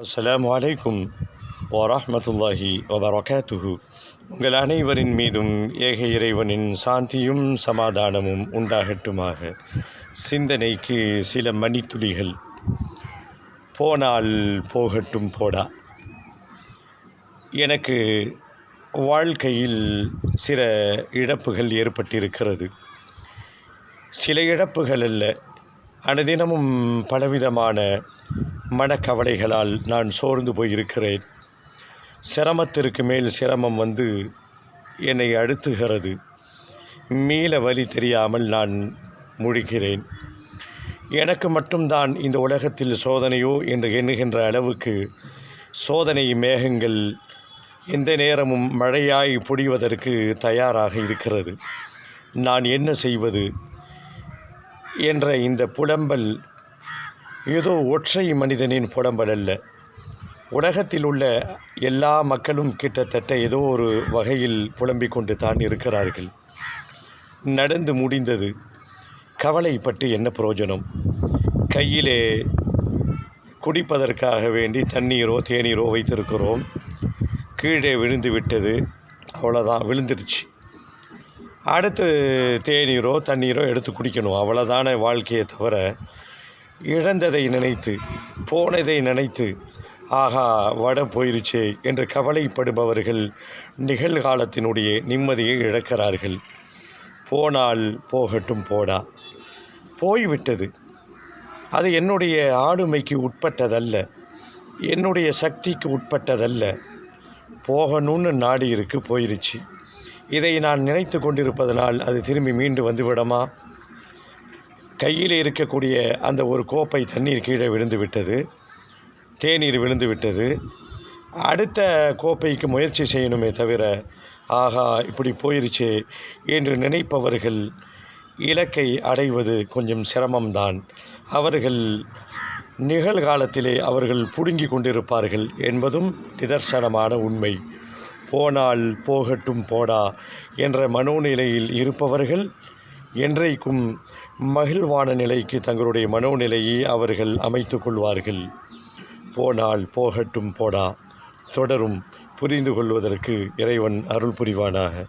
அஸ்ஸலாமு அலைக்கும் வரஹ்மத்துல்லாஹி வபரகாத்துஹு. உங்கள் அனைவரின் மீதும் ஏக இறைவனின் சாந்தியும் சமாதானமும் உண்டாகட்டுமாக. சிந்தனைக்கு சில மணித்துளிகள். போனால் போகட்டும் போடா. எனக்கு வாழ்க்கையில் சில இழப்புகள் ஏற்பட்டிருக்கிறது. சில இழப்புகள் அல்ல, அனுதினமும் பலவிதமான மனக்கவலைகளால் நான் சோர்ந்து போயிருக்கிறேன். சிரமத்திற்கு மேல் சிரமம் வந்து என்னை அழுத்துகிறது. மீள வழி தெரியாமல் நான் முழிக்கிறேன். எனக்கு மட்டும்தான் இந்த உலகத்தில் சோதனையோ என்று எண்ணுகின்ற அளவுக்கு சோதனை மேகங்கள் எந்த நேரமும் மழையாய் பொழிவதற்கு தயாராக இருக்கிறது. நான் என்ன செய்வது என்ற இந்த புலம்பல் ஏதோ ஒற்றை மனிதனின் புலம்பல் அல்ல. உலகத்தில் உள்ள எல்லா மக்களும் கிட்டத்தட்ட ஏதோ ஒரு வகையில் புலம்பிக் கொண்டு தான் இருக்கிறார்கள். நடந்து முடிந்தது, கவலைப்பட்டு என்ன பிரயோஜனம்? கையிலே குடிப்பதற்காக வேண்டி தண்ணீரோ தேநீரோ வைத்திருக்கிறோம். கீழே விழுந்து விட்டது, அவ்வளோதான், விழுந்துருச்சு. அடுத்து தேநீரோ தண்ணீரோ எடுத்து குடிக்கணும், அவ்வளோதான வாழ்க்கையை தவிர இழந்ததை நினைத்து போனதை நினைத்து ஆகா வட போயிருச்சே என்று கவலைப்படுபவர்கள் நிகழ்காலத்தினுடைய நிம்மதியை இழக்கிறார்கள். போனால் போகட்டும் போடா. போய்விட்டது. அது என்னுடைய ஆளுமைக்கு உட்பட்டதல்ல, என்னுடைய சக்திக்கு உட்பட்டதல்ல. போகணும்னு நாடி இருக்கு, போயிருச்சு. இதை நான் நினைத்து கொண்டிருப்பதனால் அது திரும்பி மீண்டு வந்துவிடுமா? கையில் இருக்கக்கூடிய அந்த ஒரு கோப்பை தண்ணீர் கீழே விழுந்து விட்டது, தேநீர் விழுந்து விட்டது. அடுத்த கோப்பைக்கு முயற்சி செய்யணுமே தவிர ஆகா இப்படி போயிருச்சே என்று நினைப்பவர்கள் இலக்கை அடைவது கொஞ்சம் சிரமம்தான். அவர்கள் நிகழ்காலத்திலே அவர்கள் புடுங்கி கொண்டிருப்பார்கள் என்பதும் நிதர்சனமான உண்மை. போனால் போகட்டும் போடா என்ற மனோநிலையில் இருப்பவர்கள் என்றைக்கும் மகிழ்வான நிலைக்கு தங்களுடைய மனோநிலையை அவர்கள் அமைத்து கொள்வார்கள். போனால் போகட்டும் போடா தொடரும். புரிந்து கொள்வதற்கு இறைவன் அருள் புரிவானாக.